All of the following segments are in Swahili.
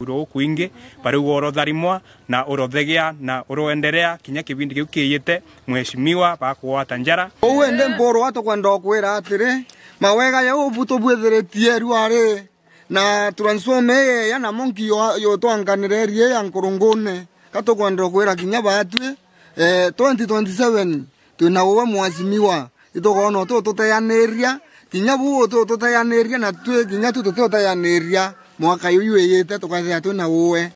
uro kuingi pariu orodharimwa na urothegea na uroendelea kinya kibindi kiu kiyite mheshimiwa bakwata njara uwende mboro wato kwenda kwira atire mawega ya ubuto bwetheretie ruare na transforme ya na monki yo twanganirerie ya nkurungune kato kwenda kwira kinya batwe 2027 tunawe mwazimiwa itogona tutayaniria kinya bu tutayaniria na twe kinya tutayaniria mwaka yuyu yete tukathia tuna uwe.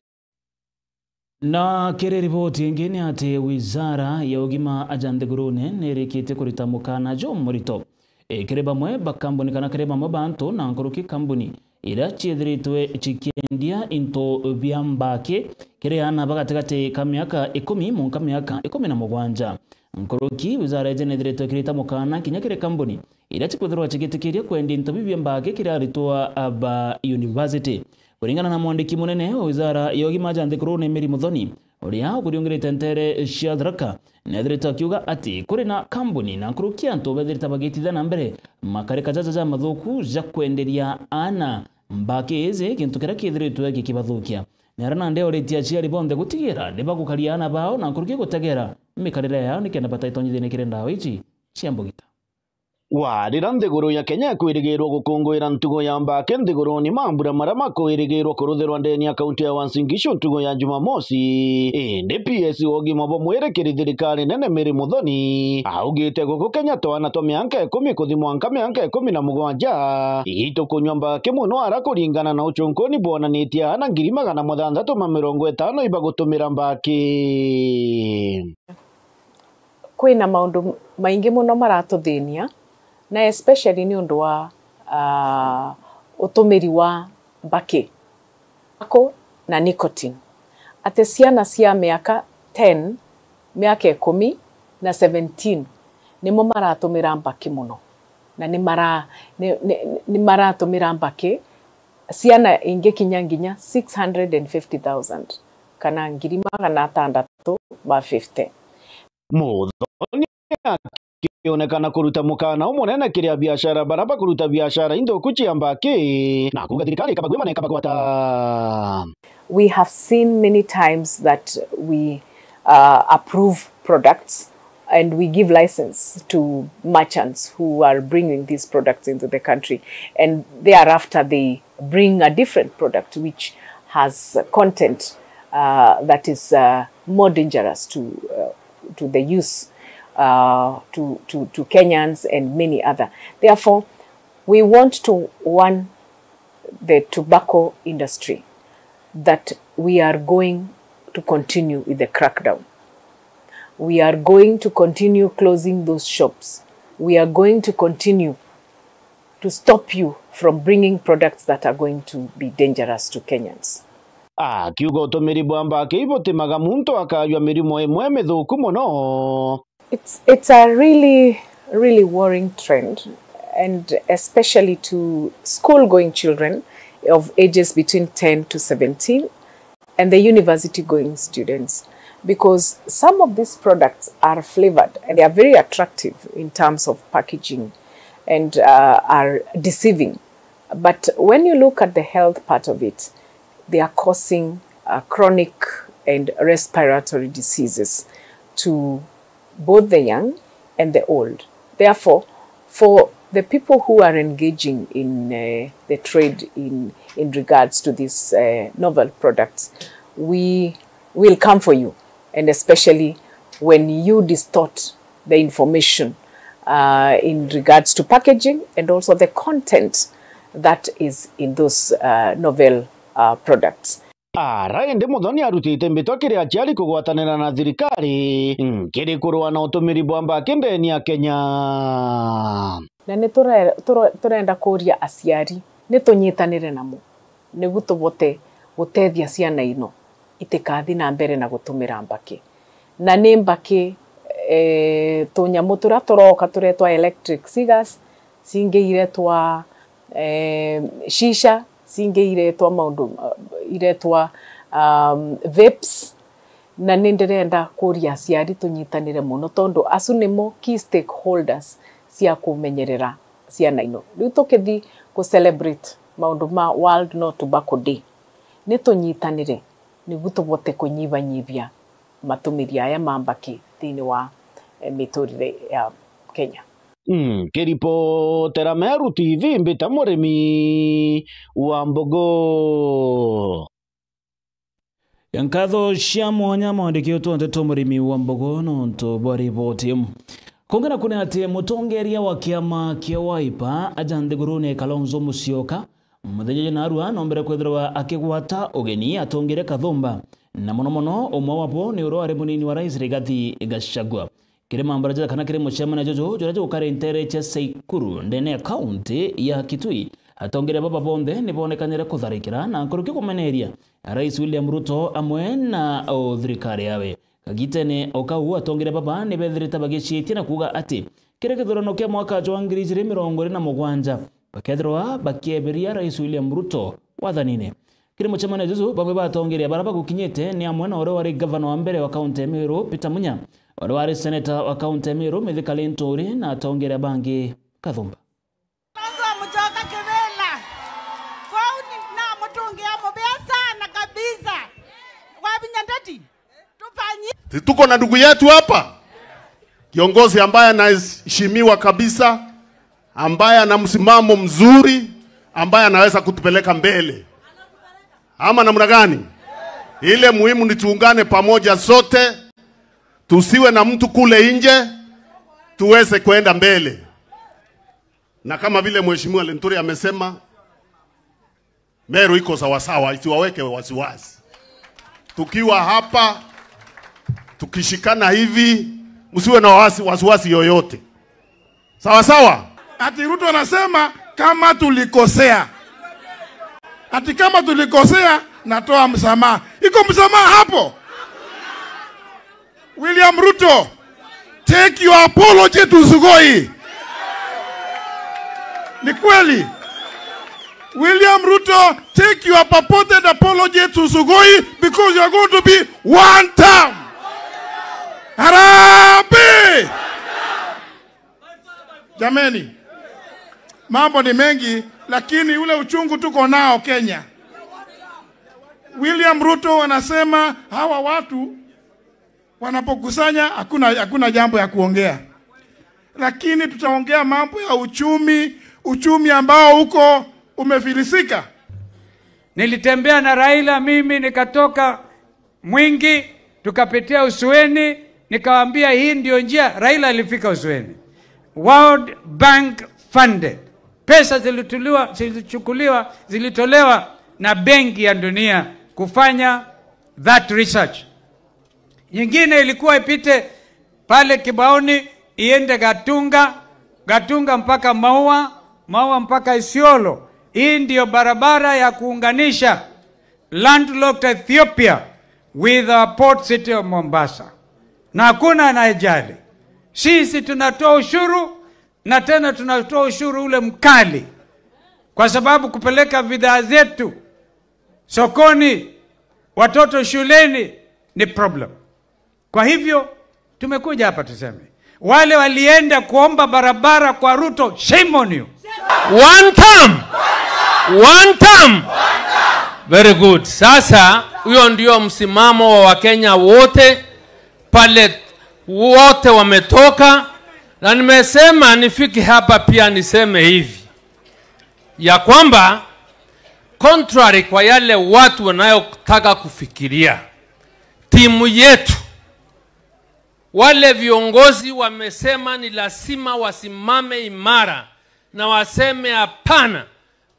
Na kere ripoti ingine ati wizara ya ugima Agent Ngurune nerikite kurita mukana jo murito kere bamwe bakambuni kana kere bamwe bantu na nkuruki kambuni ira chiedritwe chikiendia into byambake kere ana bagategate kamyaka 10 mu kamyaka 17 nkuruki wizara ya nedretwe kirita mukana kinya kere kambuni ira chikwethirwa chigitikiria kwendi into byambake kira ritwa aba university kuringana na mwandiki munene wa wizara ya ugima Agent Ngurune Mary Muthoni uria ukuriongirite ntere Shadraka nethereta kiuga ati kuri na kambuni na nkurukia nto betherita bagitithana mbere makareka jaja mathuku ja kwenderia ana mbake eze kintu kira kithiritwe gikibathukia nerana ndeo ritia ciari bonde gutigira nibagukaria ana bao na nkurukia gutegera mikarire yao nikenda bataitonyithine kire ndawa ici ciambugita warira nthiguru ya Kenya kwirigirwo gukungwira ntugo ya mbake nthiguru ni mambura marama kwirigirwo kurutherwa ndeni ya kaunti ya Uasin Gishu ntugo ya Jumamosi indi PS ogima bo mwerekeri thirikari nene Mary Muthoni augite guku Kenya twana twa mianka 10 kuthimwa nka mianka 17 ito kunywa mbake muno arakuringana na uchunkoni bonanitie ana 650 ibagutumira mbake kwina maundu maingi muno maratuthinia na especially ni undu wa utumiri wa mbake ako na nicotine ate ciana cia miaka 10 miaka 10 na 17 nimo maratumira mbake muno na ni maratumira mbake ciana ingi kinya nginya 650,000 kana 650 Muthoni kionekana kuruta mukana umunene kiria biashara baraba kuruta biashara indo kuchia mbake na kuga thirikari kabagwema na kabagwata. We have seen many times that we approve products and we give license to merchants who are bringing these products into the country, and thereafter they bring a different product which has content that is more dangerous to the use to Kenyans and many other. Therefore, we want to warn the tobacco industry that we are going to continue with the crackdown. We are going to continue closing those shops. We are going to continue to stop you from bringing products that are going to be dangerous to Kenyans. Kiugo utumiri bwa mbake ibutimaga muntu akaywa mirimo imwe mithuku muno. It's a really worrying trend, and especially to school-going children of ages between 10 to 17 and the university-going students, because some of these products are flavored and they are very attractive in terms of packaging and are deceiving. But when you look at the health part of it, they are causing chronic and respiratory diseases to both the young and the old. Therefore, for the people who are engaging in the trade in regards to these novel products, we will come for you, and especially when you distort the information in regards to packaging and also the content that is in those novel products. Raende Muthoni arutite mbitwa kiria ciari kugwatanira na thirikari kiri kurwa na utumiri bwa mbake ndeni ya Kenya. Na ni turenda kuria aciari ni tunyitanire namo nigu tubote gutethia ciana ino itikathi na mbere na gutumira mbake, na ni mbake tunyamu turia turoka turetwa electric cigars, cingeire twa shisha, cingeire twa maundu iretwa vapes, na nindirenda kuria aciari tunyitanire muno tondu acu nimo key stakeholders cia kumenyerera ciana ino. Riu tukithi ku celebrate maundu ma World No Tobacco Day nitunyitanire niguo tubote kunyibanyibia matumiri aya mambaki thiini wa miturire ya Kenya. Kiripotera Meru TV mbita murimi wa Mbogo. Yankatho cia mwanya mwandiki tuondeto murimi wa Mbogo nonto bwa ripoti. Kongera kuna ati mutongeria wa kiama kia Wiper Ajan Nthigurune Kalonzo Musyoka muthejeje na arua nombere kwethirwa akigwata ugeni atongere Kathumba na mono umwe wapo ni urware munini wa rais Rigathi Gachagua. Kire mambaraja kana kire muchemana jojo jojo ukare ntere cha Saikuru ndene county ya Kitui atongere baba bonde nibonekanire kutharikira na nkuruki kumeneria rais William Ruto amwe na thirikari yawe kagitene okau atongere baba nibethirita bagiciitie na kuga ati kire githurano kia mwaka wa 2027 bakethirwa bakieberia rais William Ruto wathanine. Kire muchemana jojo bamwe batongere baraba gukinyete ni amwe na ore wari governor wa mbere wa county Meru Peter Munya ore wari senator wa county Meru Mithika Linturi na atongere bangi Kathumba. Tuko na ndugu yetu hapa, kiongozi ambaye anaheshimiwa kabisa, ambaye ana msimamo mzuri, ambaye anaweza kutupeleka mbele. Ama namna gani? Ile muhimu ni tuungane pamoja sote, tusiwe na mtu kule nje, tuweze kwenda mbele. Na kama vile mheshimiwa Linturi amesema, Meru iko sawasawa, isiwaweke wasiwasi. Tukiwa hapa tukishikana hivi, msiwe na wasiwasi yoyote. Sawa sawa? Ati Ruto anasema kama tulikosea. Ati kama tulikosea natoa msamaha. Iko msamaha hapo? William Ruto, take your apology to Sugoi. Ni kweli? William Ruto, take your purported apology to Sugoi because you are going to be one term. Harambee! Jameni, mambo ni mengi, lakini ule uchungu tuko nao Kenya. William Ruto anasema hawa watu wanapokusanya hakuna jambo ya kuongea. Lakini tutaongea mambo ya uchumi ambao huko umefilisika. Nilitembea na Raila mimi, nikatoka Mwingi tukapitia Usweni, nikawaambia hii ndio njia. Raila alifika Usweni. World Bank funded. Pesa zilitolewa na Benki ya Dunia kufanya that research. Nyingine ilikuwa ipite pale Kibaoni iende Gatunga mpaka Maua mpaka Isiolo. Hii ndio barabara ya kuunganisha landlocked Ethiopia with our port city of Mombasa. Na hakuna anayejali. Sisi tunatoa ushuru na tena tunatoa ushuru ule mkali. Kwa sababu kupeleka bidhaa zetu sokoni, watoto shuleni ni problem. Kwa hivyo tumekuja hapa tuseme, wale walienda kuomba barabara kwa Ruto, shame on you. One term. Very good. Sasa huyo ndio msimamo wa Wakenya wote pale, wote wametoka. Na nimesema nifiki hapa pia niseme hivi ya kwamba contrary kwa yale watu wanayotaka kufikiria, timu yetu, wale viongozi wamesema ni lazima wasimame imara na waseme hapana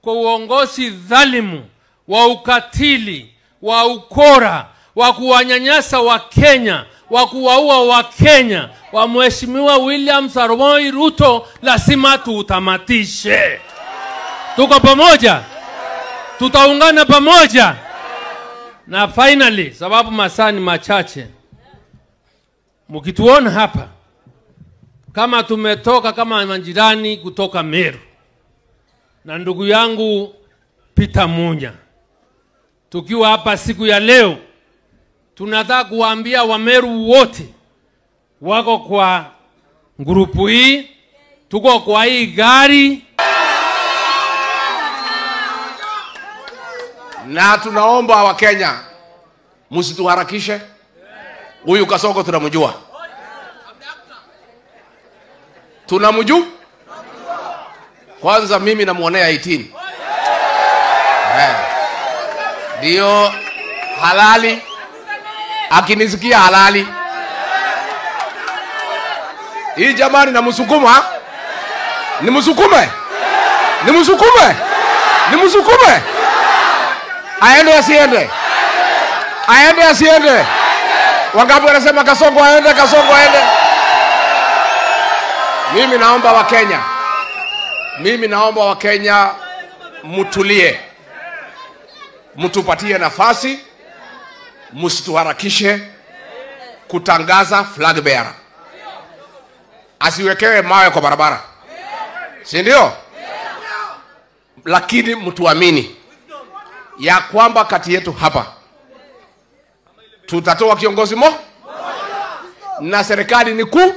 kwa uongozi dhalimu, wa ukatili, wa ukora, wa kuwanyanyasa wa Kenya, wa kuwaua wa Kenya, wa Mheshimiwa William Samoei Ruto. Lazima tuutamatishe. Tuko pamoja, tutaungana pamoja. Na finally, sababu masaa ni machache, mkituona hapa kama tumetoka kama majirani kutoka Meru na ndugu yangu Peter Munya, tukiwa hapa siku ya leo, tunataka kuambia Wameru wote wako kwa grupu hii, tuko kwa hii gari, Na tunaomba wa Kenya msituharakishe. Huyu Kasongo tunamjua. Tunamjua? Kwanza mimi namuonea 18. Ndio halali. Akinisikia halali. Hii jamani namsukuma. Nimsukume. Nimsukume. Nimsukume. Aende asiende. Aende asiende. Wangapi wanasema Kasongo aende, Kasongo aende? Mimi naomba wa Kenya. Mimi naomba wa Kenya mtulie. Mtupatie nafasi. Msituharakishe kutangaza flag bearer. Asiwekewe mawe kwa barabara. Si ndio? Lakini mtuamini ya kwamba kati yetu hapa tutatoa kiongozi na serikali ni kuu.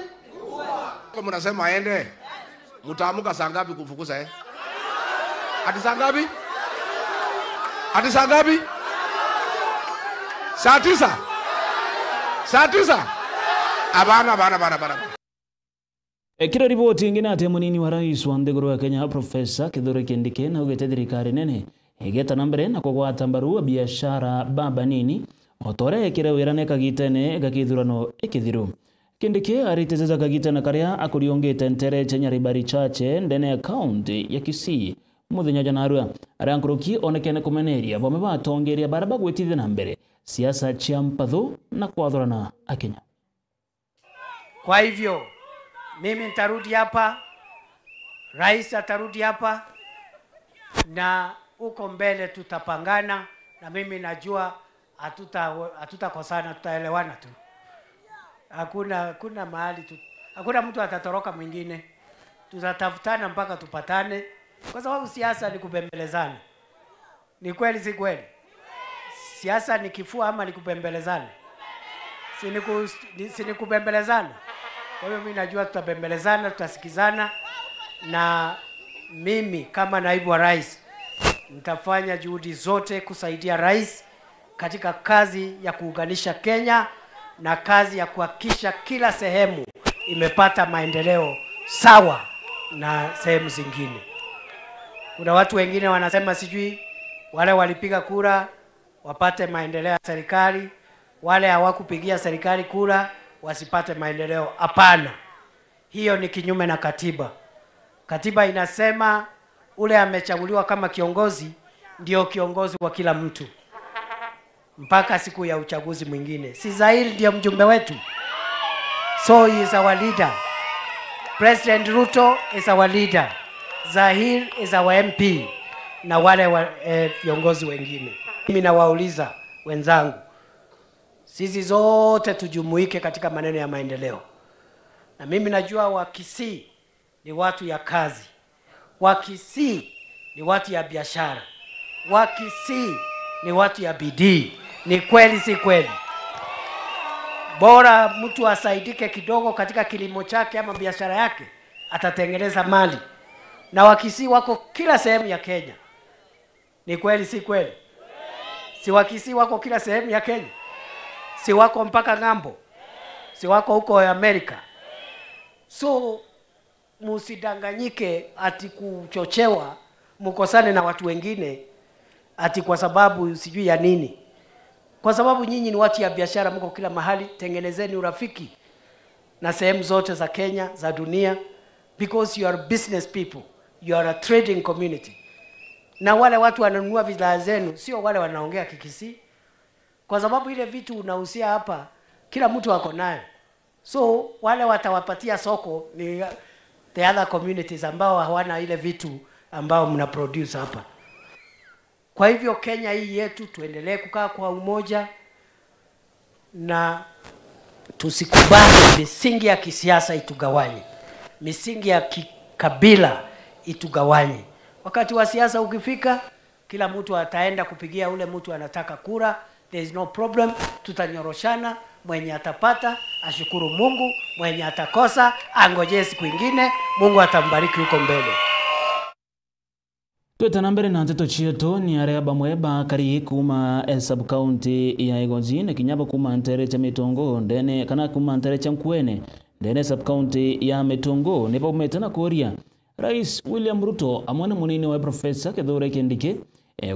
Kama mnasema aende, mtaamuka saa ngapi kufukuza Hadi saa ngapi? Hadi saa ngapi? Saa 9. Saa 9. Abana. Kira ripoti ingine ate munini wa rais wa ndegoro ya Kenya Profesa Kithure Kindiki na ugete thirikari nene igeta nambere na kugwata mbaru biashara baba nini otore kira wirane kagitene gakithurano ikithiru. Kindiki aritezeza kagitene karia akuriongete ntere Nyaribari chache ndene account ya Kisii muthenya janarua arankuruki onekene kumeneria bome batongeria baraba gwitithia na mbere siasa cia mpathu na kwathorana Akenya. Kwa hivyo mimi nitarudi hapa, rais atarudi hapa, na uko mbele tutapangana, na mimi najua hatutakosana, tutaelewana tu. Hakuna mahali hakuna mtu atatoroka mwingine. Tutatafutana mpaka tupatane, kwa sababu siasa ni kubembelezana. Ni kweli si kweli? Siasa ni kifua ama ni kubembelezana? Si ni kubembelezana. Kwa hiyo mimi najua tutabembelezana, tutasikizana, na mimi kama naibu wa rais nitafanya juhudi zote kusaidia rais katika kazi ya kuunganisha Kenya na kazi ya kuhakikisha kila sehemu imepata maendeleo sawa na sehemu zingine. Kuna watu wengine wanasema sijui wale walipiga kura wapate maendeleo ya serikali, wale hawakupigia serikali kura wasipate maendeleo. Hapana. Hiyo ni kinyume na katiba. Katiba inasema ule amechaguliwa kama kiongozi ndio kiongozi wa kila mtu mpaka siku ya uchaguzi mwingine. Si Zahir ndio mjumbe wetu? So he is our leader. President Ruto is our leader. Zahir is our MP na wale viongozi wengine. Mimi nawauliza wenzangu, sisi zote tujumuike katika maneno ya maendeleo. Na mimi najua Wakisii ni watu ya kazi. Wakisii ni watu ya biashara. Wakisii ni watu ya bidii. Ni kweli si kweli? Bora mtu asaidike kidogo katika kilimo chake ama biashara yake, atatengeneza mali. Na Wakisii wako kila sehemu ya Kenya. Ni kweli si kweli? Si Wakisii wako kila sehemu ya Kenya? Si wako mpaka ng'ambo? Si wako huko Amerika? So musidanganyike ati kuchochewa mkosane na watu wengine ati kwa sababu sijui ya nini. Kwa sababu nyinyi ni watu ya biashara, mko kila mahali, tengenezeni urafiki na sehemu zote za Kenya, za dunia, because you are business people, you are a trading community. Na wale watu wananunua bidhaa zenu sio wale wanaongea Kikisii, kwa sababu ile vitu unahusia hapa kila mtu ako nayo. So wale watawapatia soko ni the other communities ambao hawana ile vitu ambao mna produce hapa. Kwa hivyo Kenya hii yetu tuendelee kukaa kwa umoja na tusikubali misingi ya kisiasa itugawanye. Misingi ya kikabila itugawanye. Wakati wa siasa ukifika, kila mtu ataenda kupigia ule mtu anataka kura. There is no problem. Tutanyoroshana, mwenye atapata ashukuru Mungu, mwenye atakosa angojee siku nyingine, Mungu atambariki huko mbele. Twetana mbere na nteto chietu ni aria bamwe bakari kuma sub-county ya Egonzi na kinyaba kuma ntere cha Mitongo ndene kana kuma ntere cha Nkwene ndene sub-county ya Mitongo ne bametana koria Rais William Ruto amwana munini wa Professor Kithure Kindiki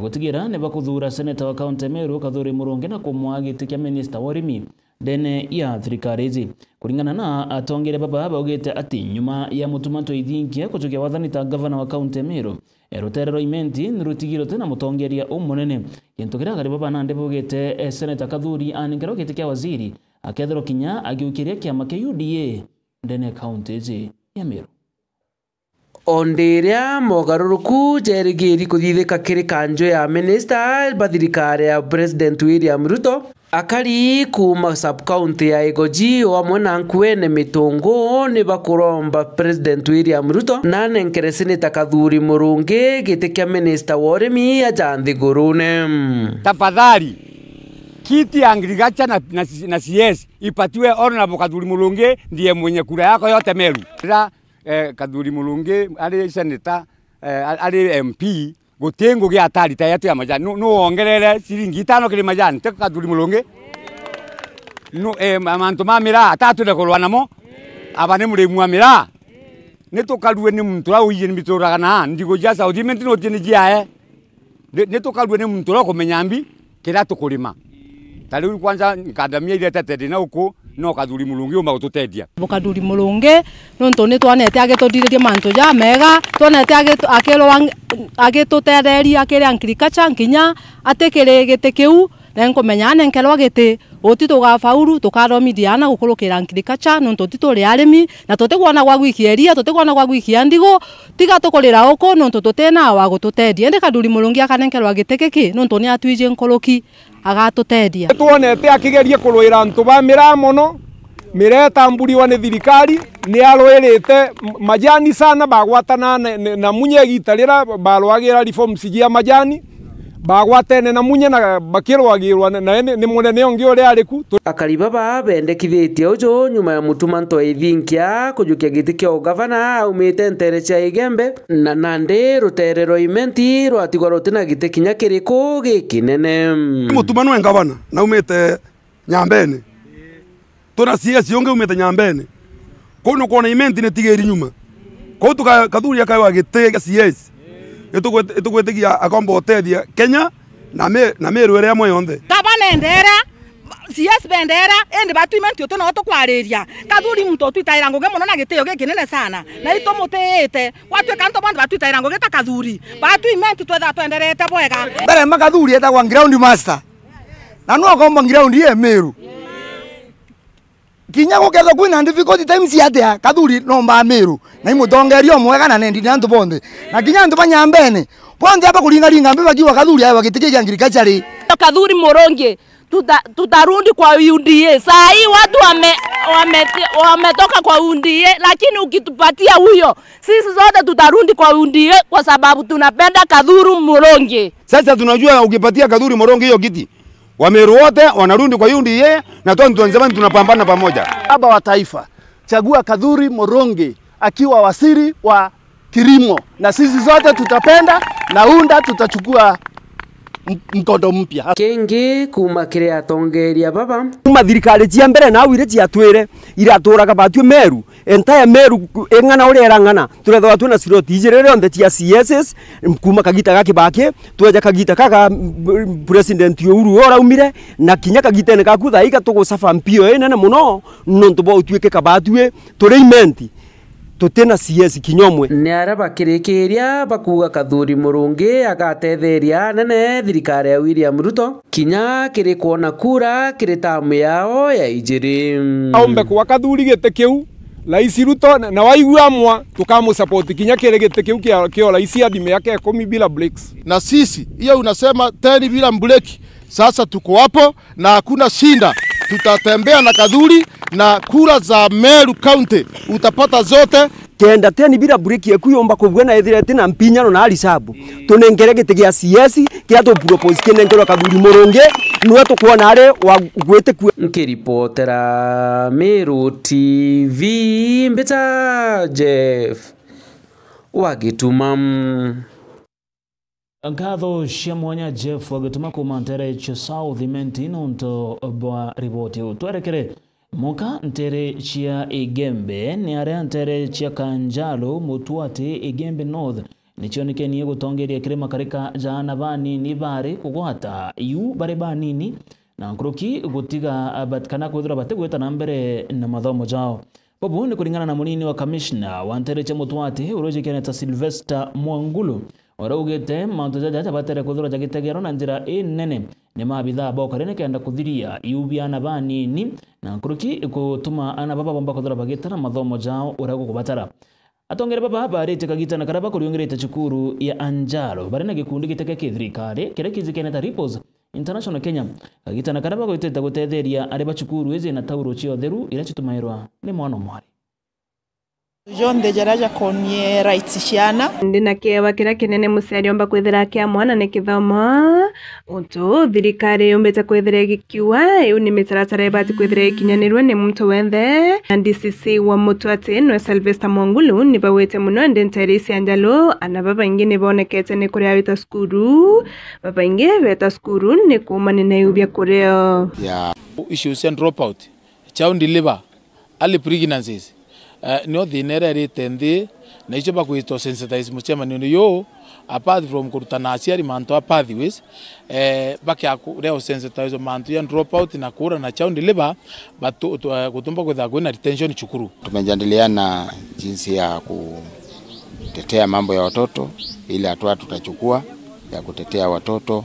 gutigira ne bakuthura senator wa county Meru Kithure Murungi na kumwagitikia minister wa urimi ndene ya thirikari izi kuringana na atongere baba baugite ati nyuma ya mutumanto ithinkia kuchukia wathani ta governor wa county Meru Ruterero imenti nirutigiro tena mutongeria umunene yentukira gari baba nande bugite senator Kathuri aningero gitikia waziri akethero kinya agiukiria kiama kia UDA ndene county izi ya Meru. Onderia mogaruruku jerigiri kuthithika kiri kanjo ya minister bathirikari ya President William Ruto akari kuma sub-county ya Egonzi wamwe na Nkwene Mitongo ni bakuromba President William Ruto na nenkere senator Kithure Murungi gitikia minister wa urimi Ajan Thigurune. Tafadhali kiti ya agriculture na CS ipatiwe Honorable Kithure Murungi, ndiye mwenye kura yako yote Meru. Kithure Murungi ali senator ali MP gutengo gya atari ta yatu ya majani no ongerere shilingi 5 kile majani te Kithure Murungi no amantu mamira atatu de kolwa namo abane muremu amira neto kalwe ni muntu la uyi ni mitora kana ndigo jasa audiment no tini jiae neto kalwe ni muntu la komenyambi kira tukulima tali kwanza nkadamia ile tatete na uko no Kithure Murungi umba gututedia Kithure Murungi no ntone twanete agitotiririe mantu ja mega twanete akelo agitutereria akiri agriculture nkinya atekere gitikiu na nkomenya nenkelo giti oti tugafauru tukathomithia na gukurukira agriculture no totituri arimi na tutigwona gwa gwikieria tutigwona gwa gwikia ndigo tiga tukurira uko no tutena wa gututedia ndi Kithure Murungi akanenkelwa gitikiki no ntone atwije nkoroki agatutedia tuonete akigerie kurwira antu ba miramono miretamburiwa ni thirikari ni arwirite majani sana bagwatana na munye gitarira barwagira reforms ya majani bagwatene na munye na bakirwagirwa na ni munene ongi uri ariku akari baba bendekithitie ujo nyuma ya mutumanto ithinkia kujukia giti kia governor aumite ntere cha Igembe na nande ruterero imenti rwatigwa rutina giti kinya kiriko gikinene mutumano en governor na umite Nyambene tuna CS yonge umite Nyambene kono kona imenti ne tigeri nyuma ko tuka Kathuri akawa giti CS etugwetigia akomba otethia Kenya na Meru ere amwe yonthe kabana endera CS bendera endi batuimenti oto no tukwariria Kathuri muntu twitaira ngoge muno na gitio gikinene sana na itomutete watwe kanto bandu batwitaira ngoge ta Kathuri batuimenti twetha twenderete bwega mbere Kathuri etagwa ground master na no akomba ground ye Meru kinya guketha kwina difficult times yatia Kathuri no mba Meru na imutongerio mwega na nendi nantu bonde na kinya antu banyambene bonde hapa kulingalinga mbe bakiwa Kathuri ayo bagitikia agriculture Kithure Murungi tutarudi kwa UDA saa hii watu wametoka kwa UDA lakini ukitupatia huyo sisi zote tutarudi kwa UDA kwa sababu tunapenda Kithure Murungi. Sasa tunajua ukipatia Kithure Murungi hiyo kiti Wameru wote wanarudi kwa UDA na tuanzemani tunapambana pamoja. Baba wa taifa, chagua Kithure Murungi akiwa waziri wa kilimo na sisi zote tutapenda na unda tutachukua mkondo mpya. Kengi kuma kire atongeria baba. Kuma thirikari cia mbere na awire cia twire iraturaga batwe Meru entire Meru engana uri erangana turetha watu na siroti ijirere onde cia CSS kuma kagita gake bake tweja kagita kaka president Uhuru ora umire na kinya kagita ne kakutha ika tugucafa mpio nene muno nontu bo utwike kabatwe tureimenti tutena CS kinyomwe ni araba kirikiria bakuga Kithure Murungi agatetheria nene thirikari ya William Ruto kinya kiri kuona kura kiri tamu yao ya ijiri aombe kwa Kathuri gite kiu Rais Ruto na waigua mwa tukamu support kinya kiri gite kiu kio rais hadi miaka 10 bila breaks na sisi hiyo unasema 10 bila break. Sasa tuko hapo na hakuna shinda, tutatembea na Kathuri na kura za Meru County utapata zote kenda teni bila break yekuyomba kubwena ethirete na mpinyano na alisabu tunengere gite gya CS kia to propose kinengero Kithure Murungi nuwe tukuona are wa gwete ku nkiripotera Meru TV Mbita Jeff Wagitumam. Ngatho cia mwanya Jeff agituma kuma ntere cia South Imenti nonto bwa riboti utwerekere muka ntere cia Igembe ni aria ntere cia Kanjalo Mutuati Igembe North nichionekenie gutongeria kirima karika jana banini bari kugwata yu bari banini na nkruki gutiga abatkana kuthura bategweta na mbere na mathomo jao bobu ni kuringana na munini wa commissioner wa ntere cia Mutuati uroje Keneta Sylvester Mwangulu oraugete mantu jaja batere kuthura jagitegero na njira nene ni mabitha bokare ne kenda kuthiria yubiana banini na nkuruki gutuma ana baba bomba kuthura bagitara mathomo jao urago kubatara atongere baba barite kagita na karaba kuriongirete cukuru ya Anjalo barena gikundi giteke kithirikari kire kizikeneta Ripples International Kenya kagita na karaba goiteta gutetheria areba cukuru ezi na tauro cio theru ira citumairwa ni mwana mwari John de Jaraja konye rights ciana ndina kiewa kira kinene muciari omba kwithira kia mwana ni kithomo untu thirikari yombete kwithira gikiwa iu ni mitaratara ibati kwithira ikinyanirwe ni muntu wenthe na DCC wa Mutuati no Sylvester Mwangulu ni bawete muno ndenteri cia Anjalo ana baba ingi ni bonekete ni kuria wita skuru baba ingi weta skuru ni kumani na yubia kuria issues and dropout child deliver early pregnancies no dinere ritenthi na icho bakwito sensitize muchema ni yo apart from kurutana aciari manto a pathways bakya reo sensitize manto ya dropout na kura na child labor batu kutumba kwetha kwena retention chukuru. Tumejadiliana jinsi ya kutetea mambo ya watoto, ile hatua tutachukua ya kutetea watoto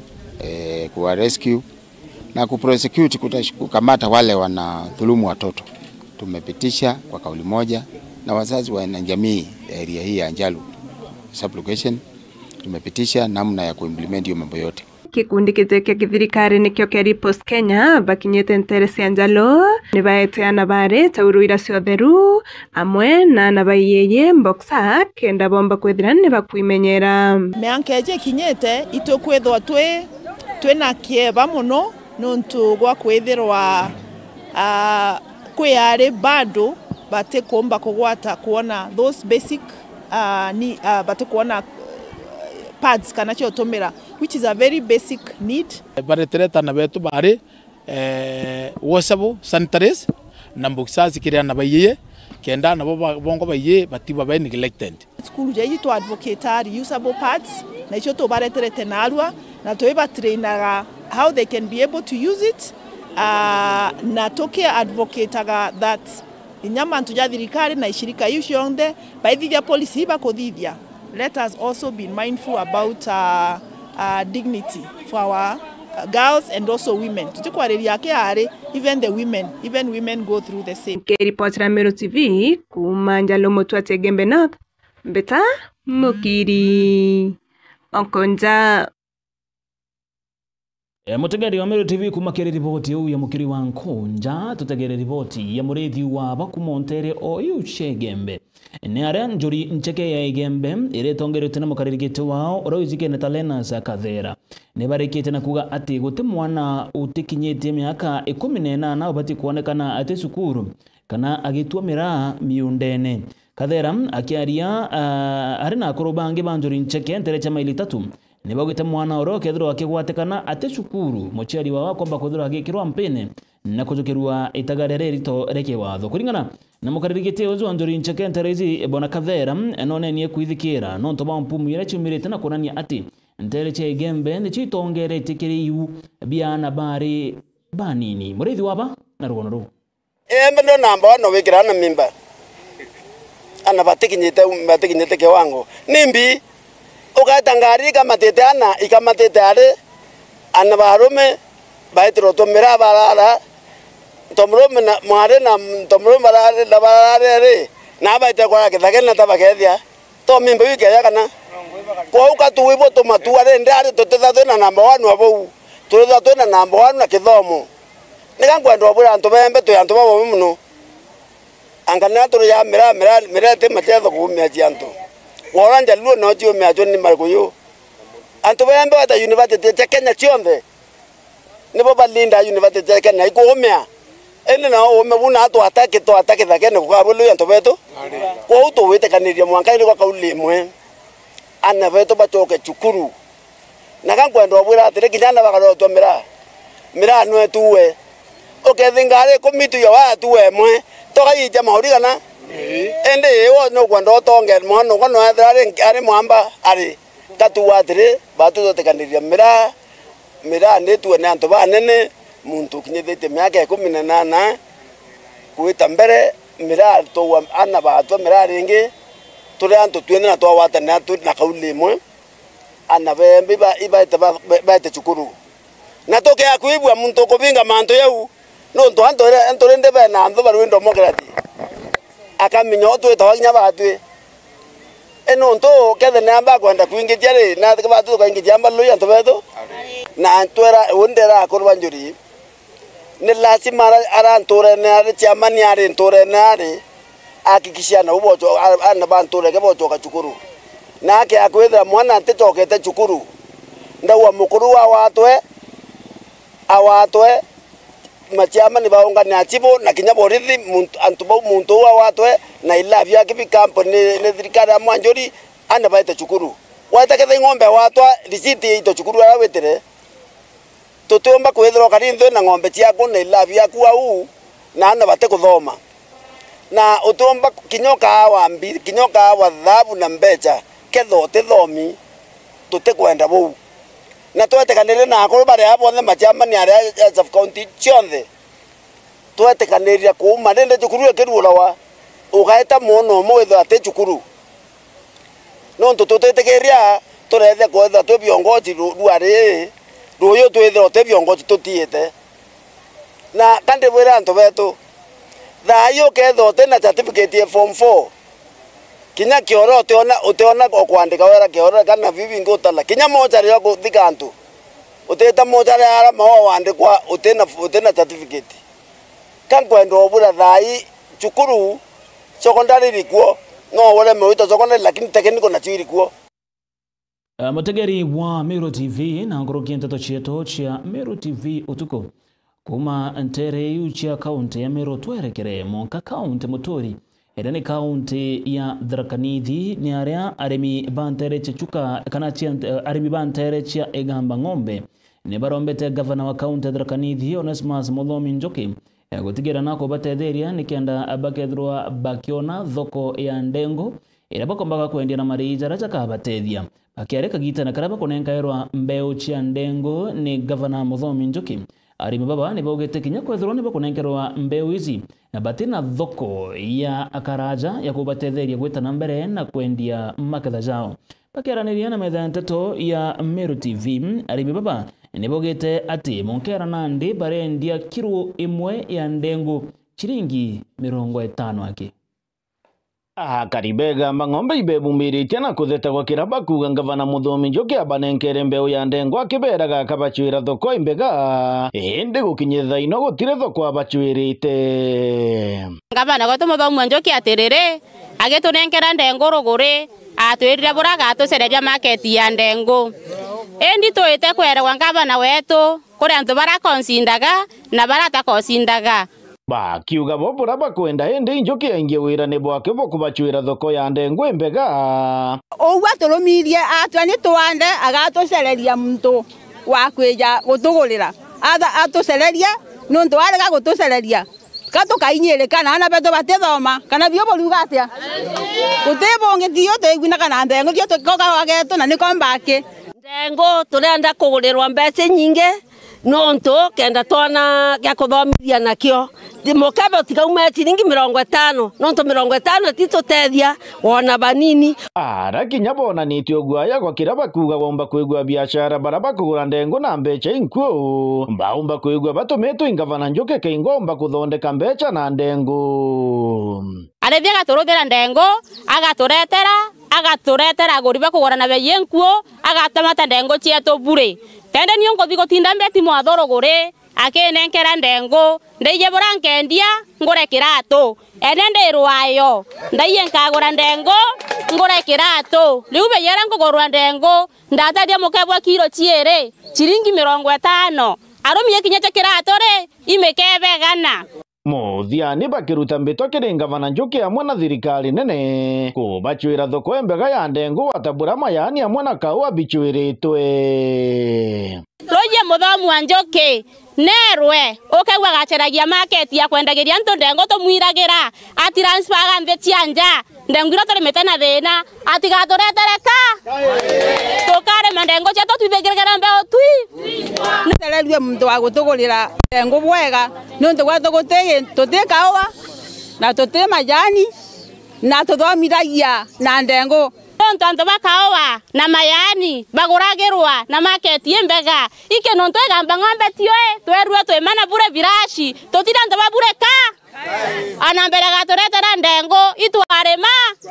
kuwa rescue na kuprosecute kukamata wale wanadhulumu watoto. Tumepitisha kwa kauli moja na wazazi wa jamii area hii ya Anjalo sublocation, tumepitisha namna ya kuimplement hiyo mambo yote. Kikundi kiteke kithirikari nikyo kia Ripples Kenya bakinyete ntere cia Anjalo ni baeteana bare tauru ira cio theru amwe na nabaiyeye mboksa kenda bomba kwithira ni bakwimenyera meankeje kinyete itokwethwa twena kieba muno nontu gwa kwithirwa kuyare bado bate komba kugwata kuona those basic bate kuona pads kana cyo tomera which is a very basic need baretereta na betu bare washable sanitaries na mboksa zikiria na bayiye kenda na bongo bayiye batiba ba neglected school je to advocate usable pads na cyo to bareterete narwa na to eba trainaga how they can be able to use it na toke advocate that inyama tuja thirikari na ishirika yushonde baithia policy bakothithia. Let us also be mindful about dignity for our girls and also women. Tutikwareria kiare even women go through the same. Report Ramiro TV kuma Anjalo Mutuati Igembe North Mbeta Mukiri Onkonja mutegeri wa Mero TV kumakere ripoti ya mukiri wa Nkonja tutegere ripoti ya murethi wa bakumontere oyu Igembe ni aria njuri ncheke ya Igembe iretongerete na mukaririgite wao roizike na talena za kathera ni barikite na kuga ati guti mwana utikinyete miaka 18 ubati kuonekana ati cukuru kana agitua mira miundene kathera akiaria arina akurubange banjuri ncheke ntere cha maili 3 nibagite mwana oro kethiro akigwatekana ate cukuru muciari wa kwamba kuthira agikirwa mpene na kujukirwa itagarere rito reke watho kuringana na mukaririgite uzo anjuri ncheke nterezi bona kathera none nie kwithikira no ntoba mpumu ire chumirite na kunania ati ntere cha Igembe ni chitongerete kiriu biana bari banini murethi waba na rugono ru embe no namba no wikira na mimba ana batikinyete kiwango nimbi ukatangari kamatete ana ikamatete are ana barume baitro tomera barara tomrume na mware na tomrume barare la barare na baite kwa kithage na tabakethia to mimbe wike ya kana kwa ukatuibo tomatuare ndare totetha na namba 1 abo turetha na namba 1 na kithomo nikangwenda obura antu bembe to antu babo muno angana turu ya mira te matetho kumia janto Waranja luo no tio me atoni margoyo anto bembe wata university ya Kenya chionde nibo balinda university ya Kenya ikomea ene na o mebuna to atake thakene kwa bulu anto beto kwa uto wete kaniria mwanka ile kwa kauli mwe ana beto batoke chukuru na kankwenda obwira atire kijana bakarotwa mira nwe tuwe ukethingare kumitu yo wa tuwe mwe toka yija mauri kana ende wo no kwenda otonge mwana kono ari mwamba ari tatu atire batu totekaniria mira ne tuwe na anto banene muntu kinyethete miaka 18 kuita mbere mira to ana batu mira ringi turi anto twene na to wata na tu na kauli mwe ana bembe ba ite chukuru na toke akuibwa muntu kubinga manto yau no ndo anto rende ba na ndo baru democracy akaminyo tu tawaginya batwe eno ndo kethe namba kwenda kuingitia ri na batu kuingitia mbalu ya ntobeto na ntwera wondera akorwa njuri ni lazima ara ntore na ari chamani ari ntore na ari akikishia na ubocho ana bantore ke bocho ka chukuru na ke akwethera mwana ntitokete chukuru ndawa mukuru wa awatwe machama ni baungana chibo na kinyaborithi muntu wa watwe na ilavya kibi company ne thirikari amwanjori ana baita chukuru wata kethe ng'ombe watwa risiti ito chukuru ara wetere tutomba kwethera karindwe na ng'ombe chiako na ilavya ku na ana bate kuthoma na utomba kinyoka wa dhabu na mbecha ketho tethomi tutekwenda bou na twetekanire na akoro bare hapo ne machama ni area sub county chonde twetekaniria kuma nende chukuru ekerura wa ugaeta mono mwetho ate chukuru no tutetekeria turethe kwetha twe viongozi ruare ruyo twethe twe viongozi tutiete na kande bwera anto beto thayo ketho tena certificate ya form 4 kinya kioro uteona kwandika wera kioro kana vivi ngotala kinya moja rio guthikantu uteta moja ara mawa wandikwa utena certificate kankwenda obura thai chukuru secondary rikuo no wale mwito secondary lakini technical na chirikuo. Mutegeri wa Meru TV na ngorokia nteto chieto chia Meru TV utuko kuma ntere yuchia kaunti ya Meru twerekere monka kaunti mutori edani kaunti ya Tharaka Nithi ni area aremi bantere chechuka kana chia aremi bantere chia egamba ng'ombe ne barombete gavana wa kaunti ya Tharaka Nithi Onesmus Muthomi Njoki gutigira nako batetheria nikenda abakethirwa bakiona thoko ya ndengo ira bakombaga kwendia na marija raja kabatethia akiareka gita na karaba kunenkairwa mbeu chia ndengo ni gavana Muthomi Njoki arimi baba ni bogete kinya kwethirwa ni bakunenkerwa mbeu izi na batina thoko ya akaraja ya kubatetheria gwita na mbere na kwendia maketha jao bakiaraniria na metha nteto ya Meru TV arimi baba ni bogete ati monkera nandi barendia kiro imwe ya ndengo chiringi 50 aki Karibega ng'ombe ibebumbiritie na kutheta kwa kiraba kuga gavana Muthomi Njoki abanenkere mbeu ya ndengo akiberaga akabachwira thoko imbega indi gukinyitha ino gutire thoko abachwirite gavana goto Muthomi Njoki atirire agitunenkera ndengo ruguri atwirire buraga atucereria market ya ndengo endi tuite kwerwa gavana wetu kuri antu barakonsindaga na baratakonsindaga bakiuga bobura bakwenda ende Njoki aingie wirane bwake bo kubachwira thoko ya ndengo imbega owa tulumirie atwani twande agatucereria muntu wa kwija gutugurira atucereria nuntu arega gutucereria katukainyiire kana ana beto batethoma kana bio boruga atia gutibonge thio tegwina kana ndengo thio tukoga wageto na nikombake ndengo turenda kugurirwa mbeca nyinge nonto kenda twana gya kuthomithia nakio mukabe utigaume chiringi 50 nonto 50 titutethia wona banini kinya bonanitio ogwaya kwa kiraba kuga bomba kwigwa biashara baraba kugura ndengo na mbecha inkuo mbaumba kwigwa batumeto ingavana Njoki keingomba kuthondeka mbecha na ndengo arethia gaturuthira ndengo agaturetera guriba kugura na bei enkuo agatamata ndengo chieto bure tende niyo ngothi gutinda mbeti mwathorogure akinenkera ndengo ndaiye burankendia ngure kirato ene ndirwayo ndaiye nkagura ndengo ngure kirato riu beyera ngugurwa ndengo ndatadia mukebwa kilo chiere chiringi 50 arumie kinyete kirato re imekebegana Muthuri muthiani bakiruta mbito kiri gavana Njuki amwe na thirikari nene kubachwira thoko embega ya Ndengu watabura mayani amwe na kaua bichwiritwe. Roje muthomu wa Njuki nerwe ukagwa gacheragia market ya kwendagiria ntu Ndengu tumwiragira ati transfer nthi cianja Ndengu ira turimete na thina ati gaturetereka tukare Ndengu cia tutwithigirira mbeo twi nitererie muntu wa gutugurira Ndengu bwega nuntu gwa tutikaoa na tuti majani na tuthomiragia na Ndengu nontu antu bakaoa na mayani baguragirwa na market yembega ike nontu egamba ng'ombe tioe twerue twimana bure virashi tutira antu babureka ana mbere gaturetera Ndengu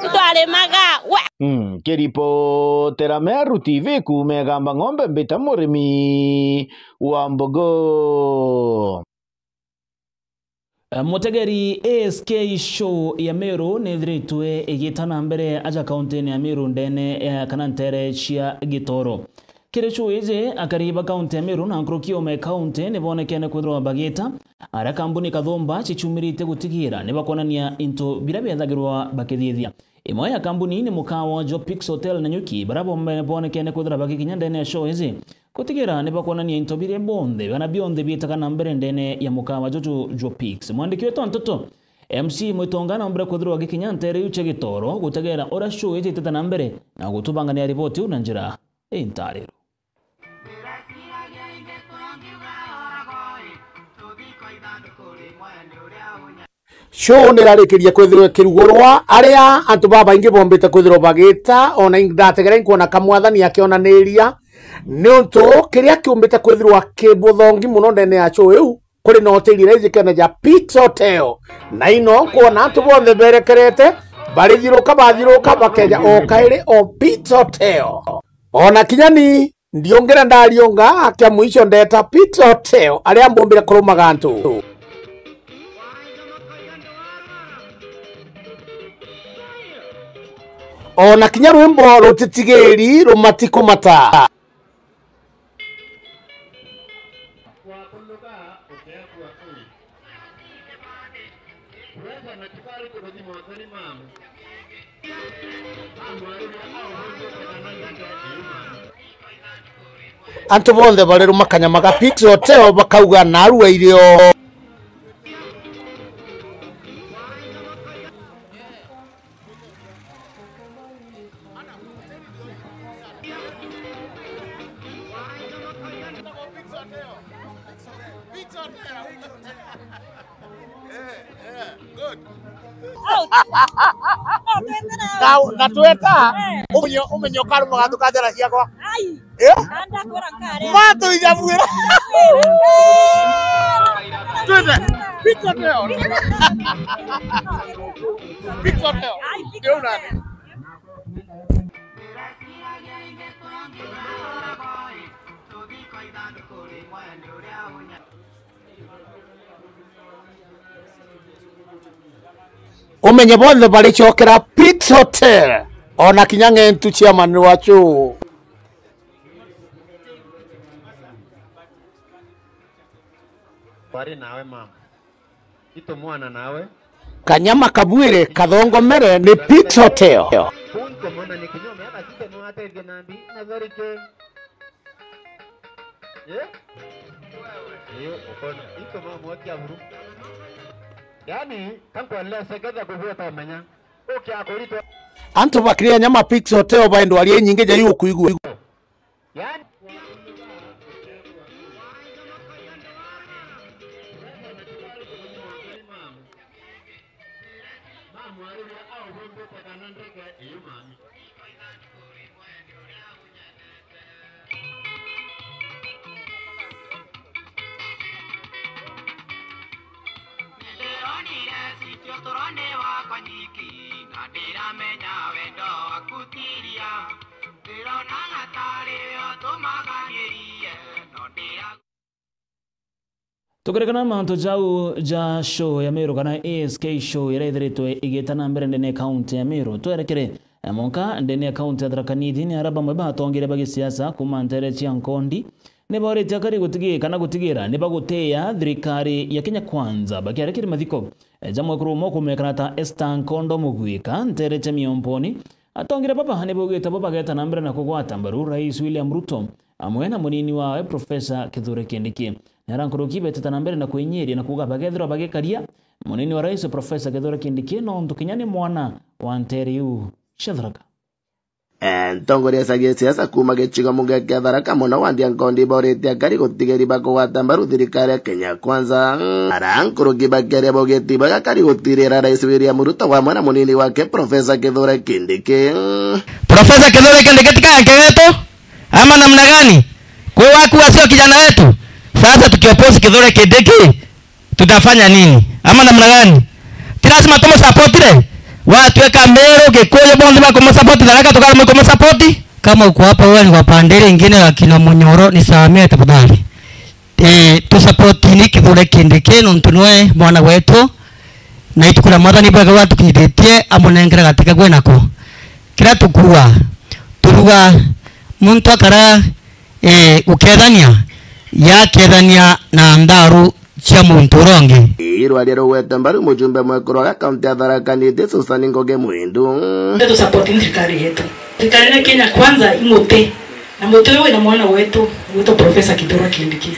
itwaremaga kiripotera Meru TV kumegamba ng'ombe mbita murimi wa Mbogo. Mutegeri ASK show ya Meru nithiritwe igitana mbere aja kaunti ya Meru ndene kana ntere cia Gitoro. Kirichu ije akariba kaunti ya Meru na nkrokio me kaunti nibonekene kwithirwa bagita ara kambuni kathomba chichumirite gutigira nibakonania into birabethagirwa bakithithia. Imwe ya kambuni ni mukawa Jopix Hotel na Nyuki barabo mbonekene kwithirwa bagikinya ndene ya show ije kutigira nibakonania into bire bonde bana bionde bitaka na mbere ndene ya mukawa Jopix. Mwandiki wetu Ntoto MC mwitongana mbere kwithirwa gikinya ntere yuche Gitoro gutegera ora show ije itata na mbere na gutubangania ripoti una njira intariro. Show nirarikiria kwithirwa kirugurwa aria antu baba ingi bombete kwithirwa bagita ona indategera inkona kamwathani akionaniria nontu kiria kiumbite kwithirwa kibuthongi muno ndene ya show iu kuri no hoteli ira ijikene ja Pix Hotel na ino kuona antu bonthe berekerete barithiruka bathiruka bakeja o kairi o Pix Hotel ona kinyani ndiongera ndarionga akia mwisho ndeta Pix Hotel aria mbombire kurumaga antu ona kinya rwimbo rutitigiri rumatiku mata antu bonthe bari rumakanya maga Pix Hotel bakauga narua irio na tweta umenyo karu magatuka njara ciakwa matu ijabwira twende Pix Hotel Pix Hotel ndio nani umenye bonthe baricokera Pix Hotel ona kinya ngentu chairman wacho bari nawe mama ito mwana nawe Kanyama Kabwire kathongomere ni Pix Hotel punto mwana ni kinyome hata sita no hata hivi nambi nazari ke ukona ito mama mwakia buru yani kanko leo segeza kuvuta manya okay akorito antu bakiria nyama Pix Hotel baendo ali nyinge ja yuko igu yani Tukirekana manto jau ja show ya Meru kana ASK show irethiritwe igitana mbere ndene county ya Meru twerekere monka ndene county ya Tharaka Nithi ni araba mwe batongire bagi siasa kuma ntere cia Nkondi ne borete akari gutige kana gutigira ne baguteya thirikari ya Kenya Kwanza bakiarekire mathiko jamwe kurumo kumekanata Esther Kondo Mugwika ntere chamiomponi atongire papa ne bogeta baba geta nambere na kugwata mbaru Rais William Ruto amwe na munini wawe Professor Kithure Kindiki narankoroki beteta nambere na kwenyeria na kuga bagethro bagekaria munini wa Rais Professor Kithure Kindiki no ntukinyane mwana wa Nteriu Shatharaka Ntongoria sagia siasa kuma gĩcigo mũngeke Tharaka mũno wa Ndiankondi borete akari gũtigĩri bakũgwata mbaru thirikari ya Kenya Kwanza arankũrũki bakeria bogeti bagakari gũtirĩra Rais William Ruto wa mwana munini wake Professor Kithure Kindiki. Professor Kithure Kindiki tikake wetu ama namna gani? Kwa wakuwa sio kijana wetu. Sasa tukiopozi Kithure Kindiki tutafanya nini? Ama namna gani? Lazima tumsupport ile. Watu weka Meru Gikuyu bondi bako msapoti Tharaka tukala mko msapoti. Kama uko hapa wewe ni wapandele ingine wakina Munyoro nisamee tafadhali. Tu ni Kithure Kindiki no ntunwe mwana wetu na itukura motha ni bwaga watu kinyithetie amunengera gatika gwe nako. Kira tukua turuga muntu akara ukethania ya kethania na ndaru cia muntu ronge irwaria rugwete mbaru mujumbe mwekuru wa kaunti ya Tharaka ni Susan Ngoge Mwindu ndio support serikali yetu. Serikali ya Kenya Kwanza imote na moto wewe na mwana wetu Professor Kithure Kindiki.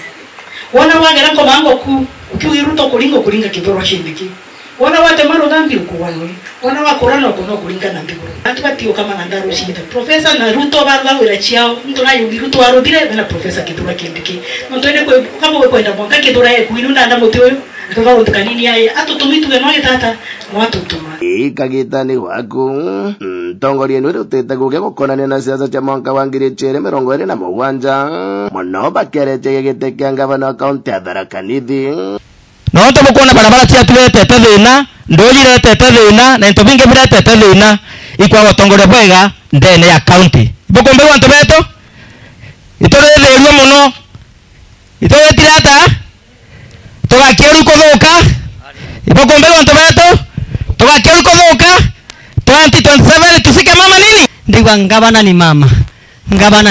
Wana wagera ko mango ku ukiwiruto kulinga Kithure Kindiki. Wana wate maro dhambi ukuwawe. Wana wakorana kono kulinga na mbiguru. Atubatiyo kama na ndaro shida. Professor na Ruto barwa wira chiao. Mtu nayo Ruto warudire na Professor Kithure Kindiki. Mtu ene kwa kama wewe kwenda mwaka Kithure kuinunda nda moto wewe. Akava utukanini yaye atutumitu genoye tata watutuma. Ikagitani waku tongoria ni rutete guke gukonania na siasa cia mwaka wa 2027 muno bakerete gite kia ngavana wa kaunti ya Tharaka Nithi no tumukuona barabara cia turetete thina ndojirete thina na into binge biretete thina ikwa gutongoria bwega ndene ya county ibukombe wantu beto itoretherio muno itoretirata tugakiru kuthuka ibukombe wantu beto tugakiru kuthuka 2027 tusike mama nini ndigwa ngavana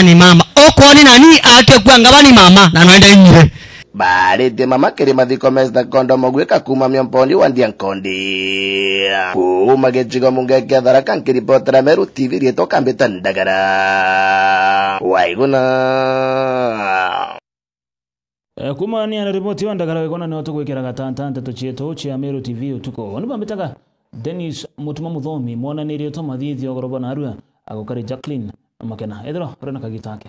ni mama okoni nani akekwa ngavana ni mama na noenda inyire barete mama kiri mathiko Esther Kondo Mugwika kuma miomponi wa Ndiankondi kuma gĩcigo mũngeke Tharaka nkiripotera Meru TV rieto kambĩta Ndagara waiguna kuma ni ana ripoti wa Ndagara waiguna ni watu gwikira gatanta nteto chieto chia Meru TV utuko wanu bambitaga Dennis Mutuma Muthomi mwana ni rieto mathithi ogoroba na arua agukari Jacqueline Makena ethero rena kagitake